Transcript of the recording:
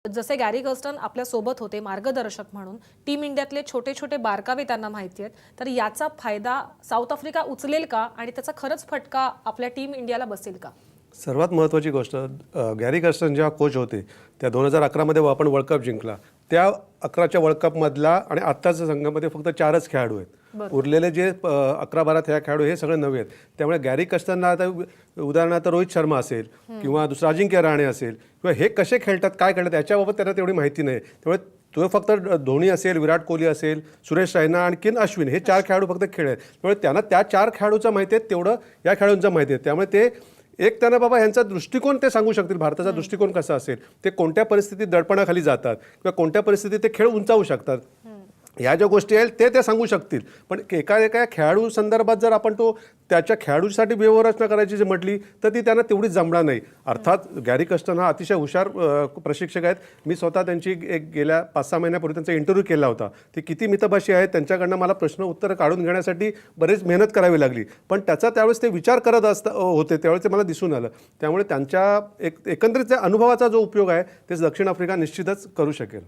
जसे Gary Kirsten आपल्या सोबत होते मार्गदर्शक म्हणून, टीम इंडियातले छोटे छोटे बारकावे त्यांना माहिती आहेत, तर याचा फायदा साऊथ आफ्रिका उचलेल का आणि त्याचा खरंच फटका आपल्या टीम इंडियाला बसेल का? सर्वात महत्त्वाची गोष्ट, गॅरी कर्स्टन जेव्हा कोच होते त्या 2011मध्ये आपण वर्ल्ड कप जिंकला, त्या 11च्या वर्ल्ड कपमधला आणि आत्ताच्या संघामध्ये फक्त 4च खेळाडू आहेत. उरलेले जे 11-12 ह्या खेळाडू हे सगळे नवे आहेत. त्यामुळे गॅरी कर्स्टनला आता उदाहरणार्थ रोहित शर्मा असेल किंवा दुसरा अजिंक्य रहाणे असेल किंवा हे कसे खेळतात काय खेळतात याच्याबाबत त्यांना तेवढी माहिती नाही. त्यामुळे तो फक्त धोनी असेल, विराट कोहली असेल, सुरेश रैना, आणखीन अश्विन हे 4 खेळाडू फक्त खेळ आहेत. त्यामुळे त्यांना त्या 4 खेळाडूचं माहिती आहे तेवढं या खेळाडूंचं माहिती आहे. त्यामुळे ते एक त्यांना बाबा ह्यांचा दृष्टिकोन ते सांगू शकतील, भारताचा दृष्टिकोन कसा असेल, ते कोणत्या परिस्थितीत दडपणाखाली जातात किंवा कोणत्या परिस्थितीत ते खेळ उंचावू शकतात, ह्या ज्या गोष्टी आहेत ते सांगू शकतील. पण एका खेळाडू संदर्भात जर आपण त्याच्या खेळाडूसाठी व्यूहरचना करायची जी म्हटली तर ती त्यांना तेवढीच जमणार नाही. अर्थात गॅरी कर्स्टन हा अतिशय हुशार प्रशिक्षक आहेत. मी स्वतः त्यांची गेल्या 5-6 महिन्यापूर्वी त्यांचा इंटरव्ह्यू केला होता. ते किती मितभाषी आहेत त्यांच्याकडनं मला प्रश्न उत्तर काढून घेण्यासाठी बरेच मेहनत करावी लागली. पण त्याचा त्यावेळेस ते विचार करत होते त्यावेळेस ते मला दिसून आलं. त्यामुळे त्यांच्या एकंदरीत अनुभवाचा जो उपयोग आहे ते दक्षिण आफ्रिका निश्चितच करू शकेल.